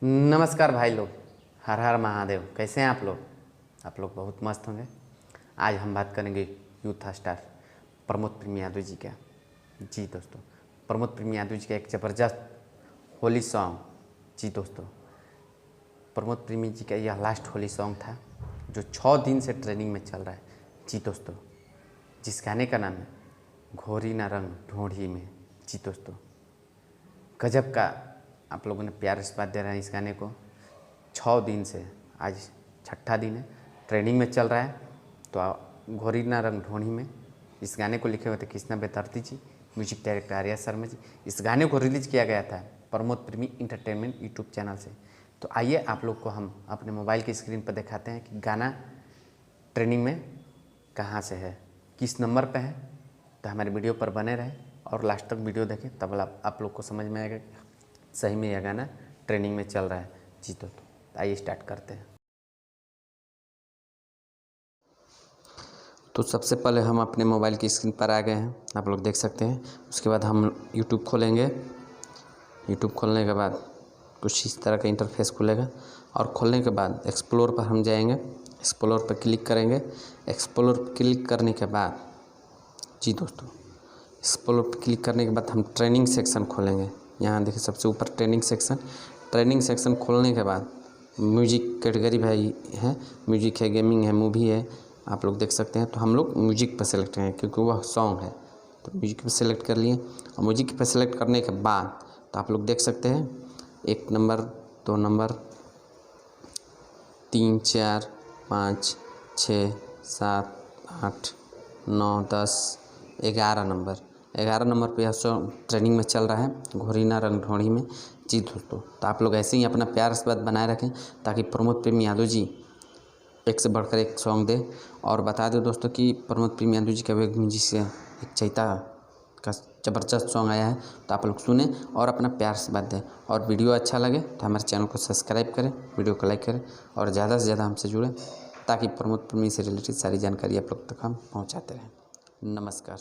नमस्कार भाई लोग। हर हर महादेव। कैसे हैं आप लोग? आप लोग बहुत मस्त होंगे। आज हम बात करेंगे यूथ स्टार प्रमोद प्रेम यादव जी का। जी दोस्तों, प्रमोद प्रेम यादव जी का एक ज़बरदस्त होली सॉन्ग। जी दोस्तों, प्रमोद प्रेमी जी का यह लास्ट होली सॉन्ग था जो 6 दिन से ट्रेनिंग में चल रहा है। जी दोस्तों, जिस गाने का नाम है घोरी ना रंग ढूंढी में। जी दोस्तों, गजब का आप लोगों ने प्यार इस बात दे रहे हैं इस गाने को। 6 दिन से आज 6ठा दिन है, ट्रेनिंग में चल रहा है। तो घोरी ना रंग ढूंढी में इस गाने को लिखे हुए थे कृष्णा बेदर्ती जी, म्यूजिक डायरेक्टर आर्या शर्मा जी। इस गाने को रिलीज किया गया था प्रमोद प्रेमी इंटरटेनमेंट यूट्यूब चैनल से। तो आइए आप लोग को हम अपने मोबाइल की स्क्रीन पर दिखाते हैं कि गाना ट्रेनिंग में कहाँ से है, किस नंबर पे है। तो हमारे वीडियो पर बने रहे और लास्ट तक वीडियो देखें, तब आप लोग को समझ में आएगा कि सही में यह गाना ट्रेनिंग में चल रहा है। जी तो आइए स्टार्ट करते हैं। तो सबसे पहले हम अपने मोबाइल की स्क्रीन पर आ गए हैं, आप लोग देख सकते हैं। उसके बाद हम यूट्यूब खोलेंगे। यूट्यूब खोलने के बाद कुछ इस तरह का इंटरफेस खुलेगा और खोलने के बाद एक्सप्लोर पर हम जाएंगे। एक्सप्लोर पर क्लिक करेंगे। एक्सप्लोर पर क्लिक करने के बाद जी दोस्तों, एक्सप्लोर पर क्लिक करने के बाद हम ट्रेनिंग सेक्शन खोलेंगे। यहाँ देखिए सबसे ऊपर ट्रेनिंग सेक्शन। ट्रेनिंग सेक्शन खोलने के बाद म्यूजिक कैटेगरी भाई है, म्यूजिक है, गेमिंग है, मूवी है, आप लोग देख सकते हैं। तो हम लोग म्यूजिक पर सेलेक्ट करेंगे क्योंकि वह सॉन्ग है। तो म्यूजिक पर सेलेक्ट कर लिए और म्यूजिक पर सेलेक्ट करने के बाद तो आप लोग देख सकते हैं 1 नंबर, 2 नंबर, 3, 4, 5, 6, 7, 8, 9, 10, 11 नंबर। 11 नंबर पे यह सॉन्ग ट्रेनिंग में चल रहा है घोरी ना रंग ढूंढी में। जी दोस्तों, तो आप लोग ऐसे ही अपना प्यार इस बात बनाए रखें ताकि प्रमोद प्रेम यादव जी एक से बढ़कर एक सॉन्ग दे। और बता दो दोस्तों कि प्रमोद प्रेम यादव जी का एक म्यूजिशियन एक चैता का ज़बरदस्त सॉन्ग आया है, तो आप लोग सुने और अपना प्यार से बात दें। और वीडियो अच्छा लगे तो हमारे चैनल को सब्सक्राइब करें, वीडियो को लाइक करें और ज़्यादा से ज़्यादा हमसे जुड़ें ताकि प्रमोद प्रेमी से रिलेटेड सारी जानकारी आप लोग तक हम पहुँचाते रहें। नमस्कार।